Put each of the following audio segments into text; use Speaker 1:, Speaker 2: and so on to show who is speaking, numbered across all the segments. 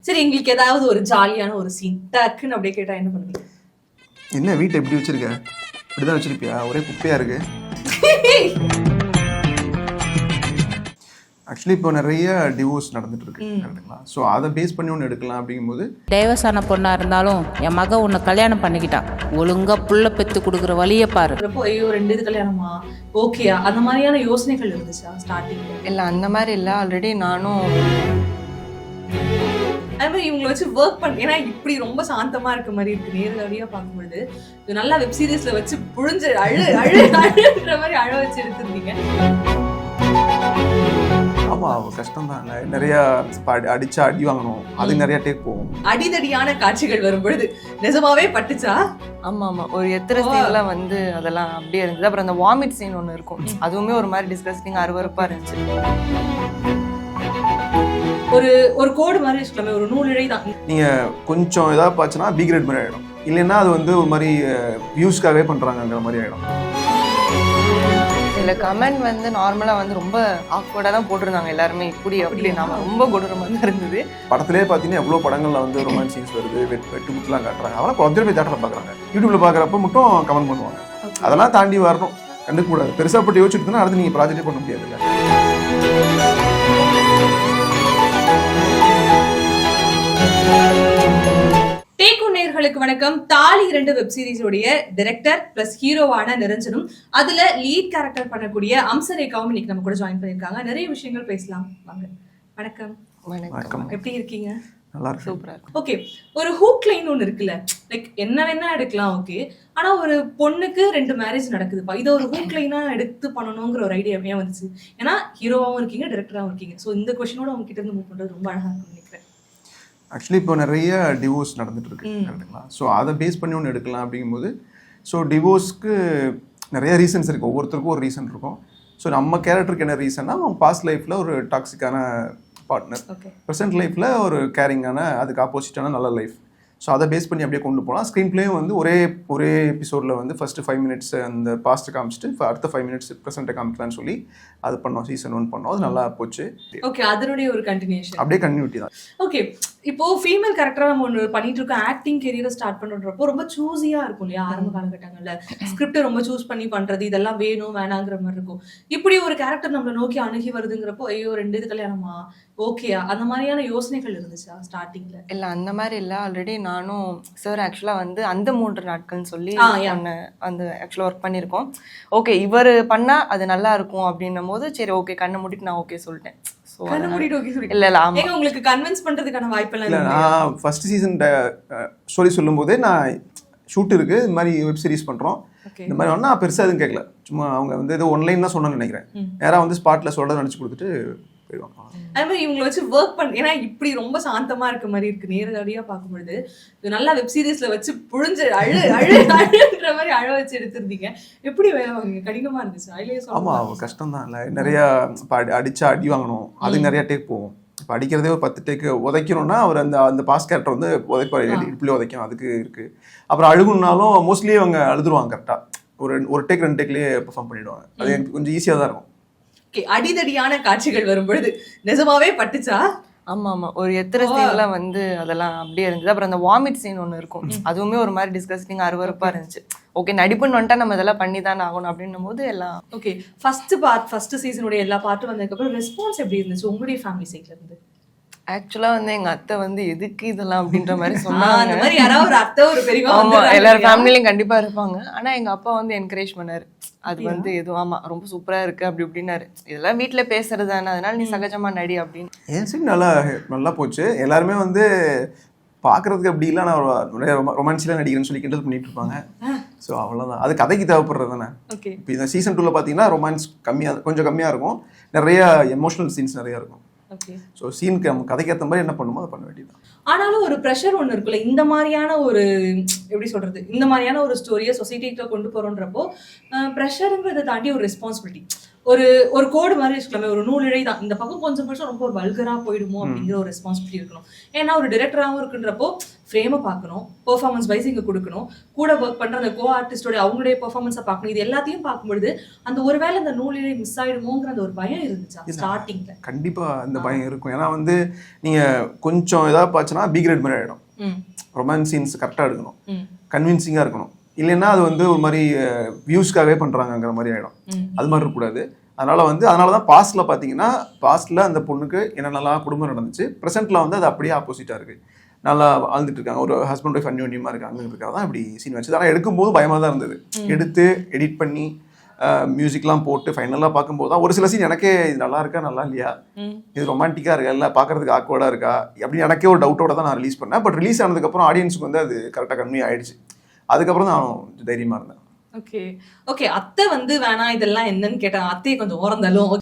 Speaker 1: சரி, எங்களுக்கு ஏதாவது ஒரு ஜாலியான ஒரு சீன் டக்குன்னு அப்படியே கேட்டா என்ன பண்ணுவீங்க?
Speaker 2: என்ன வீட்டை எப்படி வச்சிருக்க? இப்படிதான் வச்சிருப்பியா? ஒரே குப்பையா இருக்கு. ஆக்சுவலி இப்போ நிறைய டிவோர்ஸ் நடந்துட்டு இருக்கு கரெக்டுங்களா? ஸோ அதை பேஸ் பண்ணி ஒன்று எடுக்கலாம் அப்படிங்கும்போது
Speaker 3: டைவர்ஸ் ஆன பொண்ணா இருந்தாலும் என் மக உன்னை கல்யாணம் பண்ணிக்கிட்டான், ஒழுங்கா புள்ள பெத்து கொடுக்குற வழியை பாரு.
Speaker 1: ஐயோ 2 இது கல்யாணமா, ஓகேயா, அந்த மாதிரியான யோசனைகள் இருந்துச்சா ஸ்டார்டிங்ல?
Speaker 4: இல்லை அந்த மாதிரி இல்லை. ஆல்ரெடி நானும்
Speaker 1: அதே மாதிரி இவங்களை வச்சு ஒர்க் பண்ண, ஏன்னா இப்படி ரொம்ப சாந்தமா இருக்க மாதிரி இருக்கு நேரடியா பார்க்கும்பொழுது. இது நல்லா வெப் சீரிஸ்ல வச்சு புழிஞ்சு அழுன்ற மாதிரி அழ வச்சு எடுத்திருந்தீங்க.
Speaker 2: ஆமா கஷ்டம் தான். நிறைய அடிச்சா அடி வாங்கணும், அது நிறைய டேக் போகும்.
Speaker 1: அடிதடியான காட்சிகள் வரும் பொழுது நிஜமாவே பட்டுச்சா?
Speaker 4: ஆமா ஆமா ஒரு எத்தனை சீன்லாம் வந்து அதெல்லாம் அப்படியே இருந்தது. அப்புறம் அந்த வாமிட் சீன் ஒன்று இருக்கும், அதுவுமே ஒரு மாதிரி டிஸ்கஸ்டிங் அருவருப்பா இருந்துச்சு.
Speaker 1: ஒரு கோடு மாதிரி வச்சுக்கலாமே, ஒரு நூலிழை தான்.
Speaker 2: நீங்க கொஞ்சம் ஏதாவது பாச்சுன்னா பி கிரேட் மாதிரி ஆயிடும், இல்லைன்னா அது வந்து ஒரு மாதிரி வியூஸ்க்காகவே பண்றாங்கிற மாதிரி ஆயிடும்.
Speaker 4: சில கமெண்ட் வந்து நார்மலாக வந்து ரொம்ப ஆக்வர்டாக தான் போட்டிருந்தாங்க எல்லாருமே, இப்படி அப்படி. நாம ரொம்ப கொடூரமாக தான் இருந்தது.
Speaker 2: படத்திலே பார்த்தீங்கன்னா எவ்வளோ படங்கள்ல வந்து ரொமான்ஸ் சீன்ஸ் வருது, வெட்டு முட்டுலாம் காட்டுறாங்க. அதெல்லாம் கொஞ்சம் போய் தேட்டரில் பார்க்குறாங்க, யூடியூப்ல பார்க்குறப்ப மட்டும் கமெண்ட் பண்ணுவாங்க. அதெல்லாம் தாண்டி வரணும், கண்டுக்கூடாது. பெருசாக போட்டு யோசிச்சுட்டு இருந்தா அடுத்து நீங்கள் ப்ராஜெக்டே பண்ண முடியாதுல்ல.
Speaker 1: நேயர்களுக்கு வணக்கம். தாலி 2 வெப் சீரிஸோடைய டைரக்டர் பிளஸ் ஹீரோவான நிரஞ்சனும் அதுல லீட் கேரக்டர் பண்ணக்கூடிய அம்சரேகாவும் இன்னைக்கு நம்ம கூட ஜாயின் பண்ணிருக்காங்க. நிறைய விஷயங்கள் பேசலாம் வாங்க. வணக்கம்.
Speaker 4: வணக்கம்.
Speaker 1: எப்படி இருக்கீங்க?
Speaker 2: நல்லா இருக்கு,
Speaker 4: சூப்பரா இருக்கு.
Speaker 1: ஓகே, ஒரு ஹூக் லைன் ஒன்று இருக்குல்ல, லைக் என்ன வேணா எடுக்கலாம், ஓகே, ஆனா ஒரு பொண்ணுக்கு 2 மேரேஜ் நடக்குதுப்பா, இதை ஒரு ஹூக் லைனா எடுத்து பண்ணணுங்கிற ஒரு ஐடியா ஏன் வந்துச்சு? ஏன்னா ஹீரோவாகவும் இருக்கீங்க, டைரக்டராகவும் இருக்கீங்க. ஸோ இந்த கொஸ்டினோட உங்ககிட்ட இருந்து மூவ் பண்றது ரொம்ப அழகா இருக்கும்னு நினைக்கிறேன்.
Speaker 2: ஆக்சுவலி இப்போ நிறைய டிவோர்ஸ் நடந்துட்டு இருக்கு கரெக்டுங்களா? ஸோ அதை பேஸ் பண்ணி ஒன்று எடுக்கலாம் அப்படிங்கும்போது, ஸோ டிவோர்ஸ்க்கு நிறைய ரீசன்ஸ் இருக்குது, ஒவ்வொருத்தருக்கும் ஒரு ரீசன் இருக்கும். ஸோ நம்ம கேரக்டருக்கு என்ன ரீசன்னா, அவங்க பாஸ்ட் லைஃப்பில் ஒரு டாக்ஸிக்கான பார்ட்னர், ப்ரெசென்ட் லைஃப்பில் ஒரு கேரிங்கான, அதுக்கு ஆப்போசிட்டான நல்ல லைஃப். ஸோ அதை பேஸ் பண்ணி அப்படியே கொண்டு போகலாம். ஸ்க்ரீன் பிளேயும் வந்து ஒரே எபிசோடில் வந்து ஃபஸ்ட்டு 5 மினிட்ஸ் அந்த பாஸ்ட்டை காமிச்சிட்டு அடுத்த 5 மினிட்ஸ் ப்ரெசென்ட்டை காமிக்கலான்னு சொல்லி அது பண்ணோம். சீசன் 1 பண்ணோம், அது நல்லா போச்சு.
Speaker 1: ஓகே, அதனுடைய ஒரு கண்டினியூஷன்,
Speaker 2: அப்படியே கண்டினியூட்டி தான்.
Speaker 1: ஓகே, இப்போ ஃபீமேல் கேரக்டராக நம்ம ஒன்று பண்ணிட்டு இருக்கோம், ஆக்டிங் கெரியரை ஸ்டார்ட் பண்ணுறப்போ ரொம்ப சூஸியாக இருக்கும் இல்லையா? ஆரம்ப காலகட்டங்களில் ஸ்கிரிப்டை ரொம்ப சூஸ் பண்ணி பண்ணுறது, இதெல்லாம் வேணும் வேணாங்கிற மாதிரி இருக்கும். இப்படி ஒரு கேரக்டர் நம்மளை நோக்கி அணுகி வருதுங்கிறப்போ ஐயோ 2 இது கல்யாணமா, ஓகேயா, அந்த மாதிரியான யோசனைகள் இருந்துச்சா ஸ்டார்டிங்கில்?
Speaker 4: இல்லை அந்த மாதிரி இல்லை. ஆல்ரெடி நானும் சார் ஆக்சுவலாக வந்து அந்த 3 நாட்கள்னு சொல்லி அந்த ஆக்சுவலாக ஒர்க் பண்ணியிருக்கோம். ஓகே, இவர் பண்ணால் அது நல்லா இருக்கும் அப்படின்னும் போது சரி ஓகே கண்ணை மூடிட்டு நான் ஓகே சொல்லிட்டேன்.
Speaker 1: உங்களுக்கு கன்வின்ஸ் பண்றதுக்கான வாய்ப்பெல்லாம்
Speaker 2: இல்லை. நான் ஃபர்ஸ்ட் சீசன் ஸ்டோரி சொல்லும் போதே நான் ஷூட் இருக்கு, இந்த மாதிரி வெப் சீரிஸ் பண்றோம், இந்த மாதிரி ஒன்னா பெருசா எதுவும் கேட்கல. சும்மா அவங்க வந்து ஏதோ ஒன்லைன் தான் சொன்னு நினைக்கிறேன், நேராக வந்து ஸ்பாட்ல சொல்றதை நினைச்சு கொடுத்துட்டு போயிடுவாங்க.
Speaker 1: அதே மாதிரி இவங்களை வச்சு ஒர்க் பண்ண, ஏன்னா இப்படி ரொம்ப சாந்தமா இருக்க மாதிரி இருக்கு நேரடியா பார்க்கும்பொழுது. இது நல்லா வெப் சீரிஸ்ல வச்சு புழிஞ்சு அழுன்ற மாதிரி அழ வச்சு எடுத்திருந்தீங்க. எப்படி வேலை வாங்குங்க? கடினமா இருந்துச்சு?
Speaker 2: ஆமா கஷ்டம் தான். இல்லை நிறைய அடிச்சா அடி வாங்கணும், அது நிறைய டேக் போகும். இப்போ அடிக்கிறதே ஒரு 10 டேக்கு உதைக்கணும்னா அவர் அந்த பாஸ் கேரக்டர் வந்து உதைப்பார், இப்படி உதைக்கும், அதுக்கு இருக்கு. அப்புறம் அழுகுனாலும் மோஸ்ட்லி அவங்க அழுதுருவாங்க கரெக்டாக, ஒரு டேக் 2 டேக்லேயே பெர்ஃபார்ம் பண்ணிடுவாங்க. அது எனக்கு கொஞ்சம் ஈஸியாக தான் இருக்கும்.
Speaker 1: அடிதடியான காட்சிகள் வரும் பொழுது நிஜமாவே பட்டுச்சா?
Speaker 4: ஆமா ஆமா ஒரு எத்தனை சீன்லாம் வந்து அதெல்லாம் அப்படியே இருந்தது. அப்புறம் அந்த வாமிட் சீன் ஒன்று இருக்கும், அதுவுமே ஒரு மாதிரி டிஸ்கஸ்டிங் அருவருப்பா இருந்துச்சு. ஓகே, நடிப்புன்னு வந்துட்டா நம்ம இதெல்லாம் பண்ணி தானே ஆகணும் அப்படின்னும் போது எல்லாம்
Speaker 1: ஓகே. ஃபர்ஸ்ட் சீசனுடைய எல்லா பார்ட்டும் வந்ததுக்கப்புறம் ரெஸ்பான்ஸ் எப்படி இருந்துச்சு உங்களுடைய ஃபேமிலி சைட்ல இருந்து?
Speaker 4: ஆக்சுவலா வந்து எங்க அத்தை வந்து எதுக்கு இதெல்லாம் அப்படின்ற மாதிரி சொன்னாங்க.
Speaker 1: எல்லாரும்
Speaker 4: ஃபேமிலியும் கண்டிப்பா இருப்பாங்க. ஆனா எங்க அப்பா வந்து என்கரேஜ் பண்ணாரு, அது வந்து எதுவும் ஆமா ரொம்ப சூப்பரா இருக்கு அப்படி இப்படின்னாரு. இதெல்லாம் வீட்டுல பேசுறது தானே, அதனால நீ சகஜமா நடி அப்படின்னு.
Speaker 2: என் சைடு நல்லா போச்சு. எல்லாருமே வந்து பாக்குறதுக்கு அப்படி இல்லை, நான் ரொமான்ஸ்லாம் நடிக்கிறேன்னு சொல்லி கிண்டல் பண்ணிட்டு இருப்பாங்க. ஸோ அவ்வளோதான், அது கதைக்கு தேவைப்படுறது தானே. இப்போ இந்த சீசன் 2ல பார்த்தீங்கன்னா ரொமான்ஸ் கொஞ்சம் கம்மியாக இருக்கும், நிறைய எமோஷனல் சீன்ஸ் நிறையா இருக்கும். ஸோ சீனுக்கு நம்ம கதைக்கு ஏற்ற மாதிரி என்ன பண்ணுமோ அதை பண்ண வேண்டியதுதான்.
Speaker 1: ஆனாலும் ஒரு ப்ரெஷர் ஒன்று இருக்குல்ல, இந்த மாதிரியான ஒரு எப்படி சொல்றது, இந்த மாதிரியான ஒரு ஸ்டோரியை சொசைட்டிக்கு கொண்டு போறோன்றப்போ ப்ரெஷருங்கிறத தாண்டி ஒரு ரெஸ்பான்சிபிலிட்டி. ஒரு ஒரு கோடு மாதிரி வச்சுக்கலாமே, ஒரு நூலிழை தான். இந்த பக்கம் கொஞ்சம் ரொம்ப வல்கரா போயிடுமோ அப்படிங்கிற ஒரு ரெஸ்பான்சிபிலிட்டி இருக்கணும். ஏன்னா ஒரு டிரெக்டராகவும் இருக்குன்றப்போ ஃப்ரேமை பார்க்கணும், பெர்ஃபார்மன்ஸ் வைஸ் இங்கே கொடுக்கணும், கூட ஒர்க் பண்ணுற அந்த கோ ஆர்டிஸ்டோட அவங்களுடைய பெர்ஃபார்மன்ஸை பார்க்கணும். இது எல்லாத்தையும் பார்க்கும்பொழுது அந்த ஒருவேளை அந்த நூலிழை மிஸ் ஆயிடுமோங்கிற அந்த ஒரு பயம் இருந்துச்சா ஸ்டார்டிங்ல?
Speaker 2: கண்டிப்பா அந்த பயம் இருக்கும். ஏன்னா வந்து நீங்க கொஞ்சம் ஏதாவது பாச்சுன்னா பி கிரேட் மாதிரி ஆயிடும். ரொமான்ஸ் சீன்ஸ் கரெக்டாக எடுக்கணும், கன்வின்சிங்காக இருக்கணும். இல்லைன்னா அது வந்து ஒரு மாதிரி வியூஸ்க்காகவே பண்ணுறாங்கங்கிற மாதிரி ஆகிடும். அது மாதிரி இருக்கக்கூடாது. அதனால தான் பாஸ்ட்டில் பார்த்தீங்கன்னா பாஸ்ட்டில் அந்த பொண்ணுக்கு என்னென்னலாம் குடும்பம் நடந்துச்சு, ப்ரெசென்ட்டில் வந்து அது அப்படியே ஆப்போசிட்டாக இருக்குது. நல்லா வாழ்ந்துட்டு இருக்காங்க, ஒரு ஹஸ்பண்ட் ஒய்ஃப் அந்யோன்யமாக இருக்காங்கிறதுக்காக தான் இப்படி சீன் வச்சு. ஆனால் எடுக்கும்போது பயமாக தான் இருந்தது. எடுத்து எடிட் பண்ணி மியூசிக்லாம் போட்டு ஃபைனலாக பார்க்கும்போது தான் ஒரு சில சீன் எனக்கே இது நல்லா இருக்கா நல்லா இல்லையா, இது ரொமான்டிக்காக இருக்கா இல்லை பார்க்குறதுக்கு ஆக்வர்டாக இருக்கா அப்படின்னு எனக்கே ஒரு டவுட்டோட தான் நான் ரிலீஸ் பண்ணேன். பட் ரிலீஸ் ஆனதுக்கப்புறம் ஆடியன்ஸுக்கு வந்து அது கரெக்டாக கன்வே ஆயிடுச்சு. அதுக்கப்புறம் தான் நான் தைரியமாக இருந்தேன்.
Speaker 1: ஓகே அத்தை வந்து வேணாம் இதெல்லாம் என்னன்னு கேட்டாங்க. அத்தையை கொஞ்சம் ஓரந்தாலும்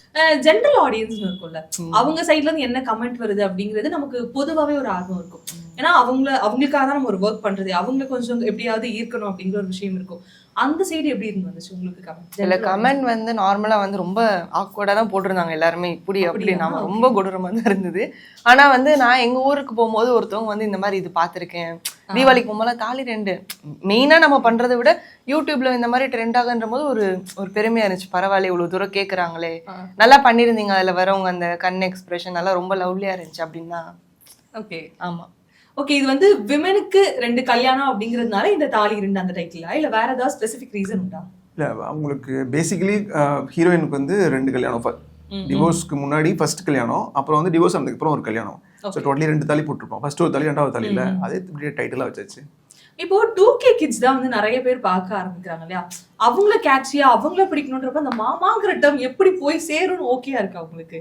Speaker 1: ஜென்ரல் ஆடியன்ஸ்னு இருக்கும்ல, அவங்க சைட்ல இருந்து என்ன கமெண்ட் வருது அப்படிங்கிறது நமக்கு பொதுவாகவே ஒரு ஆர்வம் இருக்கும். ஏன்னா அவங்களுக்காக தான் நம்ம ஒரு ஒர்க் பண்றது, அவங்களுக்கு கொஞ்சம் எப்படியாவது ஈர்க்கணும் அப்படிங்கிற ஒரு விஷயம் இருக்கும். அந்த சைடு எப்படி இருந்து வந்துச்சு உங்களுக்கு கமெண்ட்?
Speaker 4: இல்ல கமெண்ட் வந்து நார்மலா வந்து ரொம்ப ஆக்வர்டா தான் போட்டிருந்தாங்க எல்லாருமே, இப்படி அப்படி நாம ரொம்ப கொடூரமா தான் இருந்தது. ஆனா வந்து நான் எங்க ஊருக்கு போகும்போது ஒருத்தவங்க வந்து இந்த மாதிரி இது பார்த்திருக்கேன், தீபாவளிக்கு போகும்போது தாலி 2 மெயினா நம்ம பண்றதை விட யூடியூப்ல இந்த மாதிரி ட்ரெண்ட் ஆகுன்ற போது ஒரு பெருமையா இருந்துச்சு. பரவாயில்ல இவ்வளவு தூரம் கேட்கறாங்களே, நல்லா பண்ணிருந்தீங்க, அதுல வரவங்க அந்த கண் எக்ஸ்பிரஷன் நல்லா ரொம்ப லவ்லியா இருந்துச்சு அப்படின்னா.
Speaker 1: ஓகே
Speaker 4: ஆமா
Speaker 1: ஓகே. இது வந்து விமெனுக்கு 2 கல்யாணம் அப்படிங்கிறதுனால இந்த தாலி 2 அந்த டைட்டிலா இல்ல வேற ஏதாவது ஸ்பெசிபிக் ரீசன் உண்டா?
Speaker 2: இல்லை அவங்களுக்கு பேசிக்கலி ஹீரோயினுக்கு வந்து 2 கல்யாணம். டிவோர்ஸ்க்கு முன்னாடி ஃபர்ஸ்ட் கல்யாணம், அப்புறம் வந்து டிவோர்ஸ் ஆனதுக்கப்புறம் ஒரு கல்யாணம். ஸோ டோட்டலி 2 தாலி போட்டிருப்போம். ஃபர்ஸ்ட் ஒரு தாலி, 2வது தாலி இல்லை, அதே இப்படியே டைட்டிலாக வச்சாச்சு.
Speaker 1: இப்போ 2K கிட்ஸ் தான் வந்து நிறைய பேர் பார்க்க ஆரம்பிக்கிறாங்க இல்லையா, அவங்கள கேட்சியா அவங்கள பிடிக்கணுன்றப்ப அந்த மாமாங்கிற டேர்ம் எப்படி போய் சேரும்னு ஓகேயா இருக்கு அவங்களுக்கு?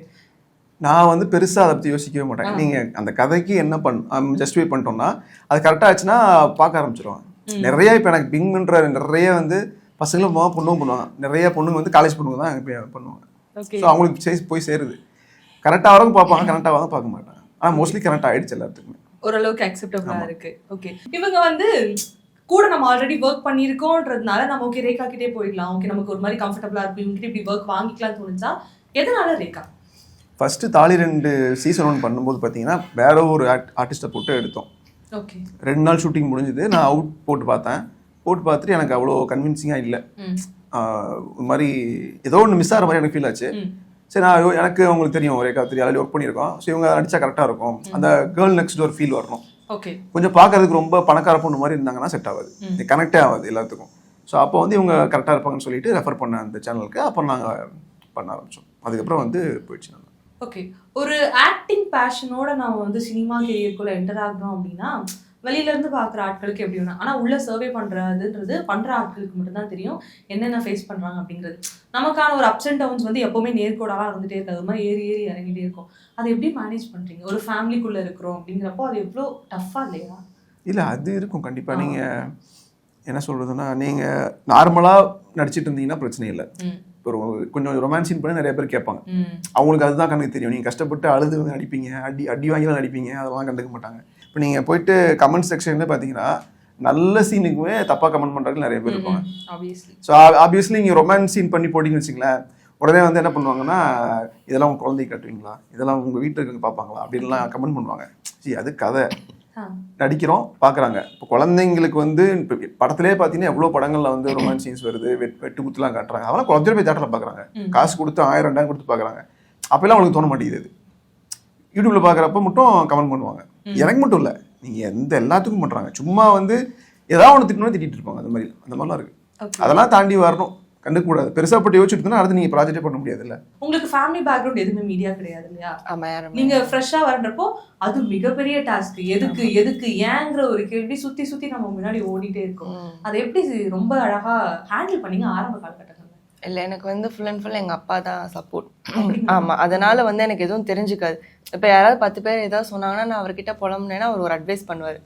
Speaker 2: நான் வந்து பெருசாக அதை பற்றி யோசிக்கவே மாட்டேன். நீங்கள் அந்த கதைக்கு என்ன ஜஸ்டிஃபை பண்ணிட்டோம்னா அது கரெக்டாக ஆச்சுன்னா பார்க்க ஆரம்பிச்சிருவாங்க. நிறைய இப்போ எனக்கு பிங் பண்ணுற நிறைய வந்து பசங்களும் பொண்ணும் பண்ணுவாங்க. நிறைய பொண்ணுங்க வந்து காலேஜ் பொண்ணுங்க தான் இப்போ பண்ணுவாங்க. ஸோ அவங்களுக்கு போய் சேருது. கரெக்டாக வரைக்கும் பார்ப்பாங்க, கரெக்டாக தான் பார்க்க மாட்டாங்க. ஆனால் மோஸ்ட்லி கரெக்டாக ஆயிடுச்சு எல்லாத்துக்குமே,
Speaker 1: ஓரளவுக்கு அக்செப்டபிளா இருக்கு. ஓகே இவங்க வந்து கூட நம்ம ஆல்ரெடி ஒர்க் பண்ணியிருக்கோன்றதுனால நம்ம ஓகே ரேகா கிட்டே போயிடலாம், ஓகே நமக்கு ஒரு மாதிரி கம்ஃபர்டபுளா இருக்கு, இவங்ககிட்ட இப்படி ஒர்க் வாங்கிக்கலாம்னு தோணுச்சா? எதனால ரேகா?
Speaker 2: ஃபஸ்ட்டு தாலி 2 சீசன் 1 பண்ணும்போது பார்த்தீங்கன்னா வேற ஒரு ஆர்டிஸ்ட்டை போட்டு எடுத்தோம்.
Speaker 1: ஓகே
Speaker 2: 2 நாள் ஷூட்டிங் முடிஞ்சுது. நான் அவுட் போட்டு பார்த்துட்டு எனக்கு அவ்வளோ கன்வின்சிங்காக இல்லை. ஒரு மாதிரி ஏதோ ஒன்று மிஸ் ஆகிற மாதிரி எனக்கு ஃபீல் ஆச்சு. சரி நான் எனக்கு அவங்களுக்கு தெரியும், ரேகா தெரியும், ஆல்ரெடி ஒர்க் பண்ணியிருக்கோம். ஸோ இவங்க நடிச்சா கரெக்டாக இருக்கும், அந்த கேர்ள் நெக்ஸ்ட் டோர் ஃபீல் வரணும்.
Speaker 1: ஓகே கொஞ்சம்
Speaker 2: பார்க்கறதுக்கு ரொம்ப பணக்கார பொண்ணு மாதிரி இருந்தாங்கன்னா செட் ஆகாது, கனெக்டே ஆகாது எல்லாத்துக்கும். ஸோ அப்போ வந்து இவங்க கரெக்டாக இருப்பாங்கன்னு சொல்லிட்டு ரெஃபர் பண்ண அந்த சேனலுக்கு. அப்புறம் நாங்கள் பண்ண ஆரம்பித்தோம். அதுக்கப்புறம் வந்து போயிடுச்சு. நல்லா
Speaker 1: ஓகே ஒரு ஆக்டிங் பேஷனோட நம்ம வந்து சினிமா கேரியருக்குள்ள என்டர் ஆகணும் அப்படின்னா வெளியில இருந்து பார்க்குற ஆட்களுக்கு எப்படி வேணும், ஆனால் உள்ள சர்வே பண்றதுன்றது பண்ற ஆட்களுக்கு மட்டும்தான் தெரியும் என்னென்ன ஃபேஸ் பண்றாங்க அப்படிங்கிறது. நமக்கான ஒரு அப்ஸ் அண்ட் டவுன்ஸ் வந்து எப்பவுமே நேர்கோடாலாம் இருந்துட்டே இருக்காது, ஒரு மாதிரி ஏறி இறங்கிட்டே இருக்கும். அதை எப்படி மேனேஜ் பண்றீங்க? ஒரு ஃபேமிலிக்குள்ள இருக்கிறோம் அப்படிங்கிறப்போ அது எவ்வளோ டஃபா இல்லையா?
Speaker 2: இல்லை அது இருக்கும் கண்டிப்பாக. நீங்கள் என்ன சொல்றதுன்னா, நீங்கள் நார்மலாக நடிச்சிட்டு இருந்தீங்கன்னா பிரச்சனை இல்லை. ஒரு கொஞ்சம் ரொமான்ஸ் சீன் பண்ணி நிறைய பேர் கேட்பாங்க, அவங்களுக்கு அதுதான் கணக்கு தெரியும். நீங்கள் கஷ்டப்பட்டு அழுது நடிப்பீங்க, அடி வாங்கிலாம் நடிப்பீங்க, அதெல்லாம் கண்டுக்க மாட்டாங்க. இப்போ நீங்கள் போயிட்டு கமெண்ட் செக்ஷன்ல பார்த்தீங்கன்னா நல்ல சீனுக்குமே தப்பாக கமெண்ட் பண்ணுறதுக்கு நிறைய பேர் இருப்பாங்க. ஸோ ஆப்வியஸ்லி நீங்கள் ரொமான்ஸ் சீன் பண்ணி போட்டிங்கன்னு வச்சிங்களேன், உடனே வந்து என்ன பண்ணுவாங்கன்னா, இதெல்லாம் உங்கள் குழந்தைக்கு கட்டுவீங்களா, இதெல்லாம் உங்கள் வீட்டில் இருக்க பார்ப்பாங்களா அப்படின்லாம் கமெண்ட் பண்ணுவாங்க. சரி அது கதை, நடிக்கிறோம் பார்க்குறாங்க. இப்போ குழந்தைங்களுக்கு வந்து இப்போ படத்திலே பார்த்தீங்கன்னா எவ்வளோ படங்களில் வந்து ரொமான்ஸ் சீன்ஸ் வருது, வெட்டு குத்துலாம் காட்டுறாங்க. அதெல்லாம் குழந்தை போய் தேட்டரில் பார்க்குறாங்க, காசு கொடுத்து 1000 2000 கொடுத்து பார்க்குறாங்க. அப்போல்லாம் அவங்களுக்கு தோண மாட்டேங்குது. யூடியூப்ல பார்க்குறப்ப மட்டும் கமெண்ட் பண்ணுவாங்க. எனக்கு மட்டும் இல்லை, நீங்கள் எல்லாத்துக்கும் பண்ணுறாங்க. சும்மா வந்து ஏதாவது ஒன்று திட்டிட்டு இருப்பாங்க. அந்த மாதிரிலாம் இருக்கு. அதெல்லாம் தாண்டி வரணும், கண்டுக்கூடாது. பெருசாக போட்டு யோசிச்சுட்டு இருந்தா அடுத்து நீங்கள் ப்ராஜெக்டே பண்ண முடியாது. இல்லை
Speaker 1: உங்களுக்கு ஃபேமிலி பேக்ரவுண்ட் எதுவுமே மீடியா கிடையாது இல்லையா? நீங்க ஃப்ரெஷ்ஷா வரன்றப்போ அது மிகப்பெரிய டாஸ்க். எதுக்கு ஏங்கிற ஒரு கேள்வி சுத்தி நம்ம முன்னாடி ஓடிட்டே இருக்கும். அதை எப்படி ரொம்ப அழகா ஹேண்டில் பண்ணீங்க ஆரம்ப காலகட்டத்தில்?
Speaker 4: இல்லை எனக்கு வந்து ஃபுல் அண்ட் ஃபுல் எங்கள் அப்பா தான் சப்போர்ட். ஆமாம், அதனால வந்து எனக்கு எதுவும் தெரிஞ்சுக்காது. இப்போ யாராவது 10 பேர் ஏதாவது சொன்னாங்கன்னா நான் அவர்கிட்ட புலம்புனேன்னா அவர் ஒரு அட்வைஸ் பண்ணுவார்.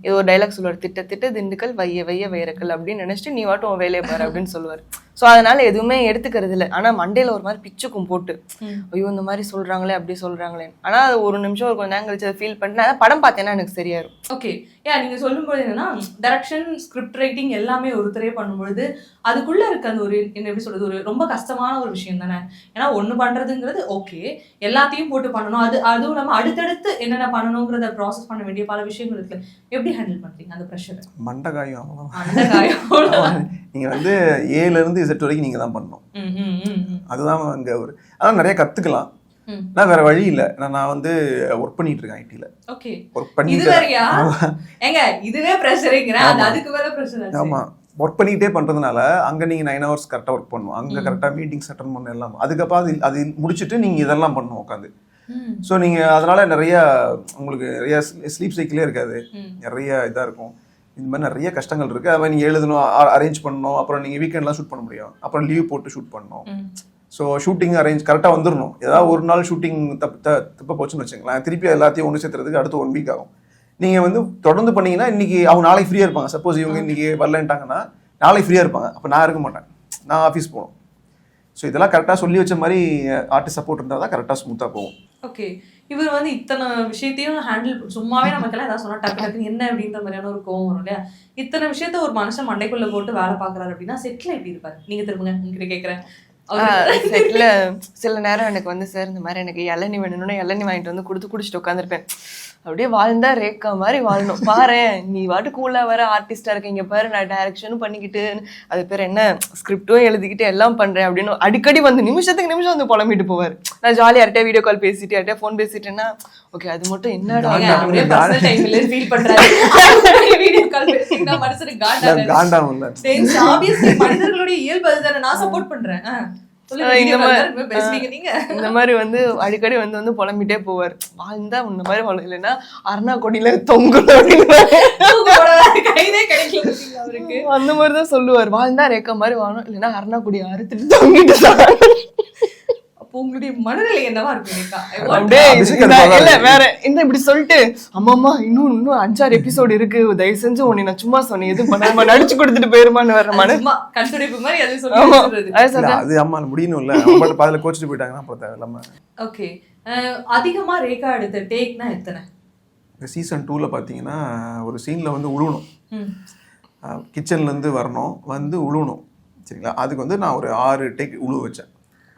Speaker 4: இது ஒரு டைலாக் சொல்லுவார், திட்ட திட்ட திண்டுக்கல் வைய வைரக்கல் அப்படின்னு நினச்சிட்டு நீ வாட்டும் உன் வேலையை பாரு அப்படின்னு சொல்லுவார். ஸோ அதனால எதுவுமே எடுத்துக்கிறது இல்லை. ஆனா மண்டையில ஒரு மாதிரி பிச்சுக்கும் போட்டு, ஐயோ இந்த மாதிரி சொல்றாங்களே அப்படி சொல்றாங்களே. ஆனா அது ஒரு நிமிஷம் ஒரு கொஞ்ச நேரம் கழிச்சு அதை ஃபீல் பண்ணிட்டு நான் படம் பார்த்தேன்னா எனக்கு சரியாயிரும்.
Speaker 1: ஓகே, ஏன் நீங்க சொல்லும்போது என்னன்னா டைரக்ஷன், ஸ்கிரிப்ட் ரைட்டிங் எல்லாமே ஒருத்தரே பண்ணும்பொழுது அதுக்குள்ள இருக்க அந்த ஒரு என்ன எப்படி சொல்றது, ஒரு ரொம்ப கஷ்டமான ஒரு விஷயம் தானே. ஏன்னா ஒண்ணு பண்றதுங்கிறது ஓகே, எல்லாத்தையும் போட்டு பண்ணணும், அதுவும் இல்லாம அடுத்தடுத்து என்னென்ன பண்ணணுங்கிறத ப்ராசஸ் பண்ண வேண்டிய பல விஷயங்கள் இருக்கு. எப்படி ஹேண்டில் பண்றீங்க அந்த ப்ரெஷர்?
Speaker 2: மண்டகாயம்
Speaker 1: அந்த காயம்
Speaker 2: நீங்க வந்து ஏல இருந்து Z வரைக்கும் நீங்க தான் பண்ணணும். அதுதான் அங்க ஒரு அதான் நிறைய கத்துக்கலாம். நான் வேற வழி இல்ல. நான் வந்து ஒர்க் பண்ணிட்டு இருக்கேன் ஐடில.
Speaker 1: ஓகே,
Speaker 2: ஒர்க் பண்ணி
Speaker 1: இது வேறயா? ஏங்க இதுவே பிரஷர்ங்கறேன், அதுக்கு மேல பிரஷர் ஆச்சு.
Speaker 2: ஆமா, ஒர்க் பண்ணிட்டே பண்றதுனால அங்க நீங்க 9 hours கரெக்டா ஒர்க் பண்ணணும். அங்க கரெக்டா மீட்டிங்ஸ் அட்டெண்ட் பண்ணணும் எல்லாம். அதுக்கப்புறம் அது முடிச்சிட்டு நீங்க இதெல்லாம் பண்ணணும் உட்காந்து. ஸோ நீங்க அதனால நிறைய உங்களுக்கு நிறைய ஸ்லீப் சைக்கிளே இருக்காது, நிறைய இதா இருக்கும். இந்த மாதிரி நிறைய கஷ்டங்கள் இருக்கு. அதை நீங்க எழுதணும், அரேஞ்ச் பண்ணணும், அப்புறம் நீங்க வீக்கெண்ட்லாம் ஷூட் பண்ண முடியும், அப்புறம் லீவ் போட்டு ஷூட் பண்ணணும். ஸோ ஷூட்டிங் அரேஞ்ச் கரெக்டாக வந்துடணும். ஏதாவது ஒரு நாள் ஷூட்டிங் தப்பாக போச்சுன்னு வச்சுங்களேன், திருப்பி எல்லாத்தையும் ஒன்று சேர்த்துறதுக்கு அடுத்து 1 week ஆகும். நீங்கள் வந்து தொடர்ந்து பண்ணீங்கன்னா இன்னைக்கு அவங்க நாளைக்கு ஃப்ரீயாக இருப்பாங்க. சப்போஸ் இவங்க இன்னைக்கு வரலன்ட்டாங்கன்னா நாளைக்கு ஃப்ரீயாக இருப்பாங்க, அப்போ நான் இருக்க மாட்டேன், நான் ஆஃபீஸ் போகணும். ஸோ இதெல்லாம் கரெக்டாக சொல்லி வச்ச மாதிரி ஆர்டிஸ்ட் சப்போர்ட் இருந்தால் தான் கரெக்டாக ஸ்மூத்தாக போகும்.
Speaker 1: ஓகே, இவர் வந்து இத்தனை விஷயத்தையும் ஹேண்டில் சும்மாவே நமக்கெல்லாம் ஏதாவது சொன்னா டக்கு டக்குன்னு என்ன அப்படின்ற மாதிரியான ஒரு கோவம் வரும் இல்லையா. இத்தனை விஷயத்த ஒரு மனுஷன் மண்டைக்குள்ள போட்டு வேலை பாக்குறாரு அப்படின்னா செட்ல எப்படி இருப்பாரு? நீங்க திரும்புங்க, உங்ககிட்ட கேட்கறேன்.
Speaker 4: செட்ல சில நேரம் எனக்கு வந்து சார் இந்த மாதிரி எனக்கு இளநீ வேணும்னா இளநீ வாங்கிட்டு வந்து குடிச்சிட்டு உட்காந்துருப்பேன். அப்படியே வாழ்ந்தா ரேக்கா மாதிரி வாழணும். பாரு நீ வாட்டு கூலா வர ஆர்டிஸ்டா இருக்கீங்க பாரு, நான் டைரக்ஷனும் பண்ணிக்கிட்டு அது பேர் என்ன ஸ்கிரிப்டும் எழுதிக்கிட்டு எல்லாம் பண்றேன் அப்படின்னு அடிக்கடி வந்து நிமிஷத்துக்கு நிமிஷம் வந்து புலம்பிட்டு போவார். நான் ஜாலியா யார்கிட்ட வீடியோ கால் பேசிட்டு யார்கிட்ட ஃபோன் பேசிட்டேன்னா ஓகே அது மட்டும் என்னடா
Speaker 1: ஃபீல் பண்றாரு. வீடியோ கால் பேசினா மனசுக்கு
Speaker 2: காண்டாகும்.
Speaker 1: மனிதர்களுடைய இயல்பு அதுதானே, நான் சப்போர்ட் பண்றேன்.
Speaker 4: இந்த மாதிரி வந்து அடிக்கடி வந்து புலம்பிட்டே போவார். வாழ்ந்தா இந்த மாதிரி வாழும், இல்லைன்னா அருணா கொடியில தொங்கணும் அந்த மாதிரிதான் சொல்லுவார். வாழ்ந்தா ரேக்கா மாதிரி வாழும், இல்லைன்னா அருணா கொடி அறுத்துட்டு தொங்கிட்டு.
Speaker 1: உங்களுடைய மனநிலை என்னவா இருக்கும்?
Speaker 4: வேற என்ன இப்படி சொல்லிட்டு அம்மா இன்னும் 5-6 எபிசோடு இருக்கு, தயவு செஞ்சு உன்னை நான் சும்மா சொன்னேன் எதுவும் பண்ணாம நடிச்சு கொடுத்துட்டு போயிருமான்னு வர
Speaker 2: அது அம்மா முடியணும்ல, அதுல கோச்சிட்டு போயிட்டாங்கன்னா.
Speaker 1: ஓகே, அதிகமா ரேகா எடுத்த டேக்னா எத்தனை?
Speaker 2: சீசன் 2ல பாத்தீங்கன்னா ஒரு சீன்ல வந்து உழுவணும், கிச்சன்ல இருந்து வரணும், வந்து உழுவணும் சரிங்களா. அதுக்கு வந்து நான் ஒரு 6 டேக் உழுவ வச்சேன்.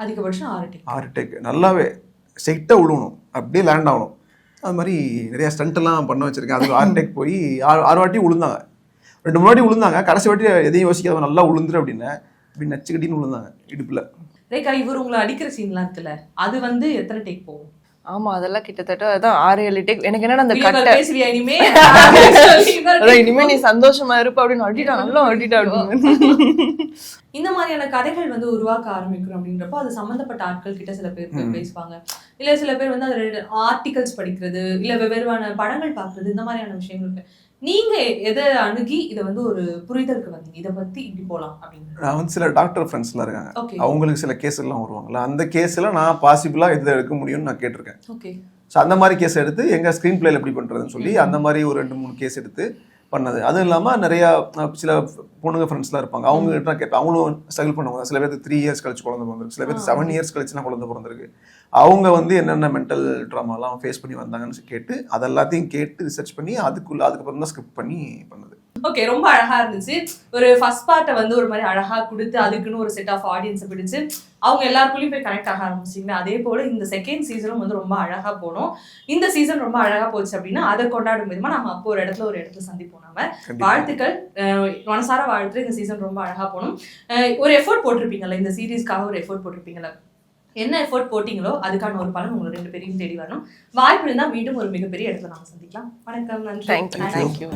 Speaker 1: அதிகபட்சம் 6
Speaker 2: டேக் நல்லாவே ஸ்ட்ரெயிட்டாக விழுவணும், அப்படியே லேண்ட் ஆகணும். அது மாதிரி நிறையா ஸ்டண்ட்டெல்லாம் பண்ண வச்சுருக்கேன். அதுக்கு 6 டேக் போய் 6 வாட்டி விழுந்தாங்க. 2 முன்னாடி விழுந்தாங்க, கடைசி வாட்டி எதையும் யோசிக்காத நல்லா விழுந்துரு அப்படின்னு இப்படி நச்சுக்கட்டின்னு விழுந்தாங்க இடுப்பில்.
Speaker 1: ரேகா, இவர் உங்களை அடிக்கிற சீன்லாம் இருக்குல்ல, அது வந்து எத்தனை டேக் போகும்?
Speaker 4: ஆமா அதெல்லாம் கிட்டத்தட்ட அதான் 6-7 டேக். எனக்கு என்னன்னா அந்த
Speaker 1: கட்டை
Speaker 4: இனிமே நீ சந்தோஷமா இருப்ப அப்படின்னு அடிட்டா நல்லா அடிட்டா.
Speaker 1: இந்த மாதிரியான கதைகள் வந்து உருவாக்க ஆரம்பிக்கிறோம் அப்படின்றப்போ அது சம்பந்தப்பட்ட ஆட்கள் கிட்ட சில பேர் பேசுவாங்க, இல்ல சில பேர் வந்து அது ஆர்டிகல்ஸ் படிக்கிறது, இல்ல வெவ்வேறான படங்கள் பார்க்கறது, இந்த மாதிரியான விஷயங்கள் இருக்கு. நீங்க எதை அணுகி இதை வந்து ஒரு புரிதலுக்கு வந்தீங்க, இதை பத்தி இப்படி போலாம் அப்படின்னு?
Speaker 2: நான் வந்து சில டாக்டர் ஃப்ரெண்ட்ஸ்லாம் இருக்காங்க, அவங்களுக்கு சில கேஸ் எல்லாம் வருவாங்கல்ல, அந்த கேஸ்ல நான் பாசிபிளா எதில் எடுக்க முடியும்னு நான் கேட்டிருக்கேன்.
Speaker 1: ஓகே,
Speaker 2: ஸோ அந்த மாதிரி கேஸ் எடுத்து எங்க ஸ்க்ரீன் பிளேல எப்படி பண்றதுன்னு சொல்லி அந்த மாதிரி ஒரு 2-3 கேஸ் எடுத்து பண்ணது. அதுவும் இல்லாமல் நிறையா சில பொண்ணுங்க ஃப்ரெண்ட்ஸ்லாம் இருப்பாங்க, அவங்க கிட்ட கேட்பேன். அவங்களும் ஸ்ட்ரகிள் பண்ணுவாங்க. சில பேருக்கு 3 years கழிச்சு குழந்தை பிறந்திருக்கு, சில பேருக்கு 7 years கழிச்சுலாம் குழந்தை பிறந்திருக்கு. அவங்க வந்து என்னென்ன மென்டல் ட்ராமாலாம் ஃபேஸ் பண்ணி வந்தாங்கன்னு கேட்டு அதெல்லாத்தையும் கேட்டு ரிசர்ச் பண்ணி அதுக்கப்புறம் தான் ஸ்கிரிப்ட் பண்ணி பண்ணது.
Speaker 1: ஓகே, ரொம்ப அழகா இருந்துச்சு. ஒரு ஃபர்ஸ்ட் பார்ட்டை வந்து ஒரு மாதிரி அழகா கொடுத்து அதுக்குன்னு ஒரு செட் ஆஃப் ஆடியன்ஸை பிடிச்சு அவங்க எல்லாருக்குள்ளயும் போய் கனெக்ட் ஆக ஆரம்பிச்சிங்க. அதே போல இந்த செகண்ட் சீசனும் வந்து ரொம்ப அழகா போனோம். இந்த சீசன் ரொம்ப அழகா போச்சு அப்படின்னா அதை கொண்டாடும் விதமா நம்ம அப்போ ஒரு இடத்துல சந்திப்போம். நம்ம வாழ்த்துக்கள், மனசார வாழ்த்து. இந்த சீசன் ரொம்ப அழகா போகணும். ஒரு எஃபோர்ட் போட்டிருப்பீங்கல்ல, இந்த சீரீஸ்க்காக ஒரு எஃபோர்ட் போட்டிருப்பீங்கல்ல, என்ன எஃபோர்ட் போட்டீங்களோ அதுக்கான ஒரு பலன் உங்களை 2 பேரையும் தேடி வரணும். வாய்ப்பு இருந்தால் மீண்டும் ஒரு மிகப்பெரிய இடத்துல நாம சந்திக்கலாம். வணக்கம், நன்றி.
Speaker 4: தேங்க்யூ.